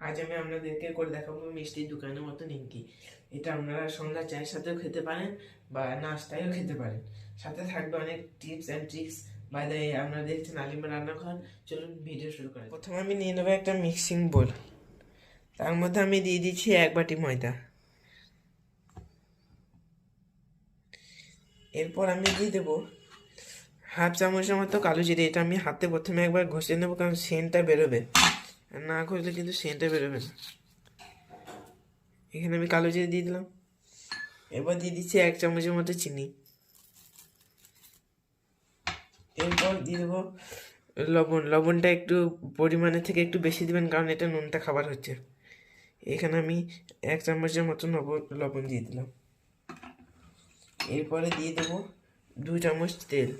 আজ আমি আপনাদেরকে করে দেখাবো মিষ্টির দোকানের মতো নিমকি। এটা আপনারা সন্ধ্যা চায়ের সাথেও খেতে পারেন বা নাস্তায়ও খেতে পারেন। সাথে থাকবে অনেক tips and tricks. By the way, আপনারা দেখছেন আলিমা রান্নাঘর। চলুন ভিডিও শুরু করা যাক। প্রথমে আমি নিয়ে নেবো একটা মিক্সিং বোল। তার মধ্যে আমি দিয়ে দিচ্ছি 1 বাটি ময়দা। এরপর আমি দিয়ে দেবো হাফ চামচের মতো কালো জিরে। এটা আমি হাতে প্রথমে একবার ঘষে নেবো, কারণ সেন্টটা বেরোবে, আর না ঘষলে কিন্তু সেন্টটা বেরোবে না। এখানে আমি কালো জিরে দিয়ে দিলাম। এবার দিয়ে দিচ্ছি 1 চামচের মতো চিনি। এরপর দিয়ে দেবো লবণ। লবণটা একটু পরিমাণের থেকে একটু বেশি দিবেন, কারণ এটা নোনতা খাবার হচ্ছে। এখানে আমি 1 চামচের মতো লবণ দিয়ে দিলাম। এরপরে দিয়ে দেবো 2 চামচ তেল।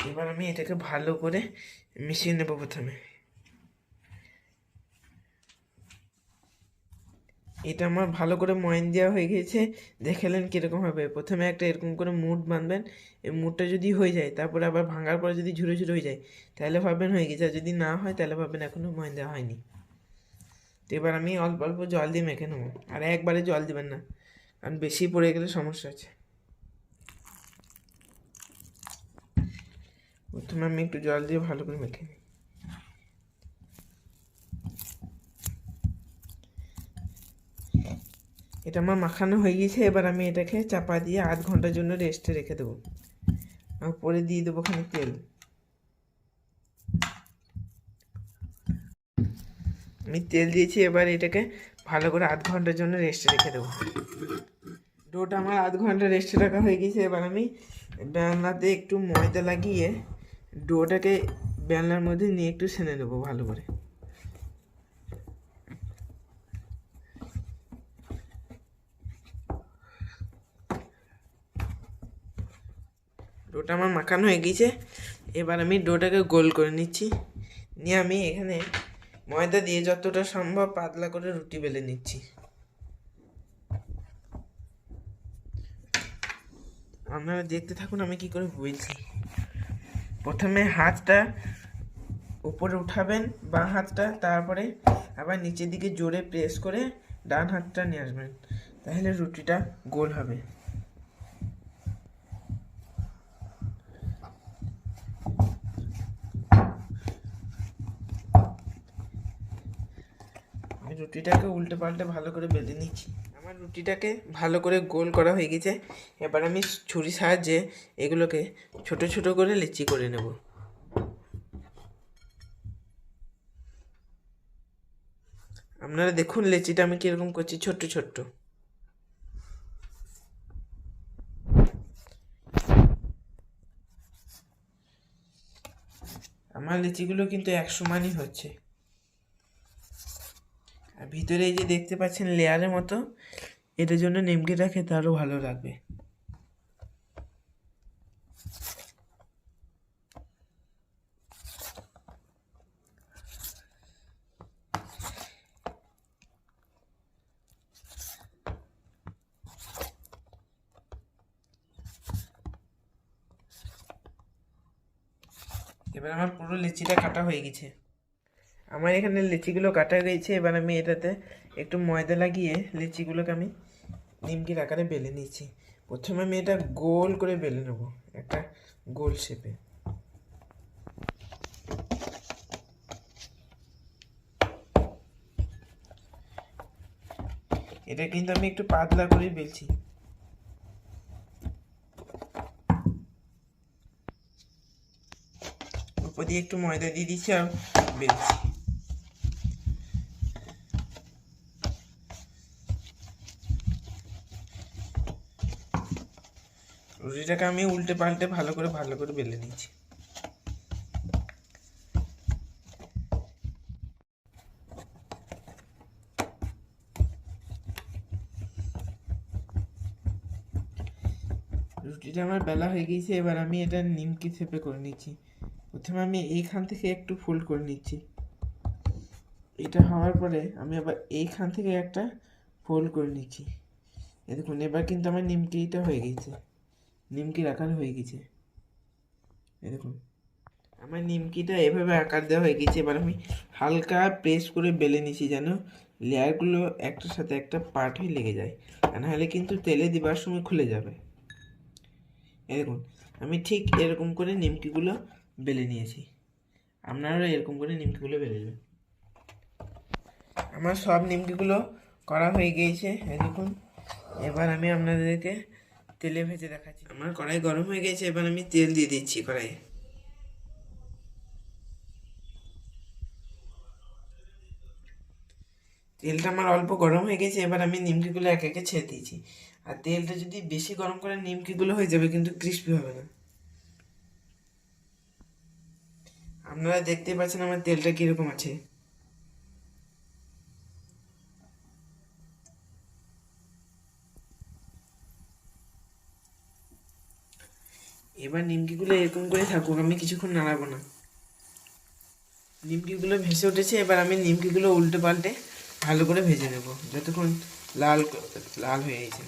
এবার আমি এটাকে ভালো করে মিশিয়ে নেব। প্রথমে এটা আমার ভালো করে ময়ান দেওয়া হয়ে গেছে। দেখালেন কীরকম হবে। প্রথমে একটা এরকম করে মুড বাঁধবেন। এই মুডটা যদি হয়ে যায়, তারপরে আবার ভাঙার পরে যদি ঝুরে ঝুরে হয়ে যায়, তাহলে ভাববেন হয়ে গেছে। আর যদি না হয়, তাহলে ভাববেন এখনও ময়ান দেওয়া হয়নি। তো এবার আমি অল্প অল্প জল দিয়ে মেখে নেবো। আর একবারে জল দেবেন না, কারণ বেশি পড়ে গেলে সমস্যা আছে। প্রথমে আমি একটু জল দিয়ে ভালো করে মেখে নিই। এটা আমার মাখানো হয়ে গেছে। এবার আমি এটাকে চাপা দিয়ে 8 ঘন্টার জন্য রেস্টে রেখে দেবো। পরে দিয়ে দেবো খানিক তেল। আমি তেল দিয়েছি। এবার এটাকে ভালো করে 8 ঘন্টার জন্য রেস্টে রেখে দেবো। ডোটা আমার 8 ঘন্টা রেস্টে রাখা হয়ে গেছে। এবার আমি বেলনাতে একটু ময়দা লাগিয়ে ডোটাকে বেলনার মধ্যে নিয়ে একটু সেনে নেবো ভালো করে। ডোটা আমার মাখানো হয়ে গেছে। এবার আমি ডোটাকে গোল করে নিচ্ছি। নিয়ে আমি এখানে ময়দা দিয়ে যতটা সম্ভব পাতলা করে রুটি বেলে নিচ্ছি। আপনারা দেখতে থাকুন আমি কি করে বলছি। প্রথমে হাতটা উপরে উঠাবেন, বাঁ হাতটা, তারপরে আবার নিচের দিকে জোরে প্রেস করে ডান হাতটা নিয়ে আসবেন, তাহলে রুটিটা গোল হবে। আমি রুটিটাকে উল্টে পাল্টে ভালো করে বেলে নিচ্ছি। আমার রুটিটাকে ভালো করে গোল করা হয়ে গেছে। এবার আমি ছুরির সাহায্যে এগুলোকে ছোট ছোট করে লিচি করে নেব। আপনারা দেখুন লেচিটা আমি কীরকম করছি, ছোট্ট ছোট্ট। আমার লিচিগুলো কিন্তু এক সমানই হচ্ছে। আর ভিতরে এই যে দেখতে পাচ্ছেন লেয়ারের মতো, এটার জন্য নিমকিটা খেতে আরও ভালো লাগবে। এবার আমার পুরো লিচিটা কাটা হয়ে গেছে। আমার এখানে লিচিগুলো কাটা গেছে। এবার আমি এটাতে একটু ময়দা লাগিয়ে লিচিগুলোকে আমি নিমকির আকারে বেলে নিচ্ছি। প্রথমে আমি এটা গোল করে বেলে নেব, একটা গোল শেপে। এটা কিন্তু আমি একটু পাতলা করে বেলছি। উপর দিয়ে একটু ময়দা দিয়ে দিচ্ছি আর বেলছি। রুটিটাকে আমি উল্টে পাল্টে ভালো করে বেলে নিচ্ছি। রুটিটা আমার বেলা হয়ে গেছে। এবার আমি এটা নিমকি শেপে করে নিচ্ছি। প্রথমে আমি এইখান থেকে একটু ফোল্ড করে নিচ্ছি। এটা হওয়ার পরে আমি আবার এইখান থেকে একটা ফোল্ড করে নিচ্ছি। এই দেখুন, এবার কিন্তু আমার নিমকিটা হয়ে গেছে, নিমকির আকার হয়ে গেছে। এই দেখুন। আমার নিমকিটা এভাবে আকার দেওয়া হয়ে গেছে। এবার আমি হালকা প্রেস করে বেলে নিচ্ছি যেন লেয়ারগুলো একটার সাথে একটা পার্ট হয়ে লেগে যায়, আর নাহলে কিন্তু তেলে দিবার সময় খুলে যাবে। এরকম আমি ঠিক এরকম করে নিমকিগুলো বেলে নিয়েছি। আপনারা এরকম করে নিমকিগুলো বেলে নেবেন। আমার সব নিমকিগুলো করা হয়ে গিয়েছে, দেখুন। এবার আমি আপনাদেরকে তেলে ভেজে দেখাচ্ছি। আমার কড়াই গরম হয়ে গেছে, এবার আমি তেল দিয়ে দিচ্ছি কড়াইয়ে। তেলটা আমার অল্প গরম হয়ে গেছে, এবার আমি নিমকিগুলো একে একে ছেড়ে দিয়েছি। আর তেলটা যদি বেশি গরম করে নিমকিগুলো হয়ে যাবে, কিন্তু ক্রিস্পি হবে না। আপনারা দেখতেই পাচ্ছেন আমার তেলটা কীরকম আছে। এবার নিমকিগুলো এরকম করে থাকুক, আমি কিছুক্ষণ নাড়াবো না। নিমকিগুলো ভেসে উঠেছে, এবার আমি নিমকিগুলো উল্টে পাল্টে ভালো করে ভেজে নেব যতক্ষণ লাল লাল হয়ে গেছে।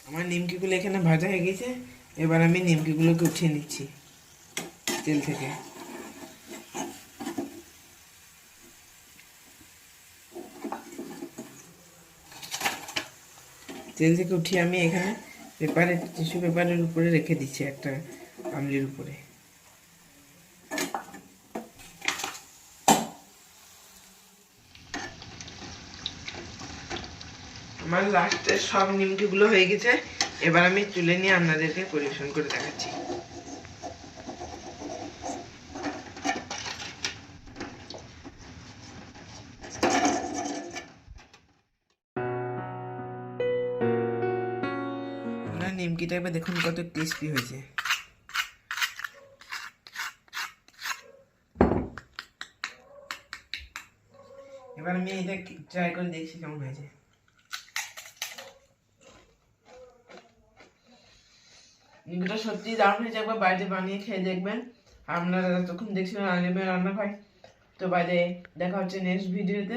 আমার নিমকিগুলো এখানে ভাজা হয়ে গেছে, এবার আমি নিমকিগুলোকে উঠিয়ে নিচ্ছি তেল থেকে। তেল থেকে উঠিয়ে আমি এখানে টিস্যু পেপারের উপরে রেখে দিচ্ছি, একটা গামলির উপরে। আমার লাস্টের সব নিমকিগুলো হয়ে গেছে, এবার আমি তুলে নিয়ে আপনাদেরকে পরিবেশন করে দেখাচ্ছি। আপনার নিমকিটা এবার দেখুন কত ক্রিস্পি হয়েছে। এবার আমি এটা ট্রাই করে দেখছি কেমন হয়েছে। নিমকিটা সত্যি দারুণ হয়েছে, একবার বাড়িতে বানিয়ে খেয়ে দেখবেন। আপনারা তখন দেখছিলেন আলিমের রান্না ভাই। তো বাইরে দেখা হচ্ছে নেক্সট ভিডিওতে।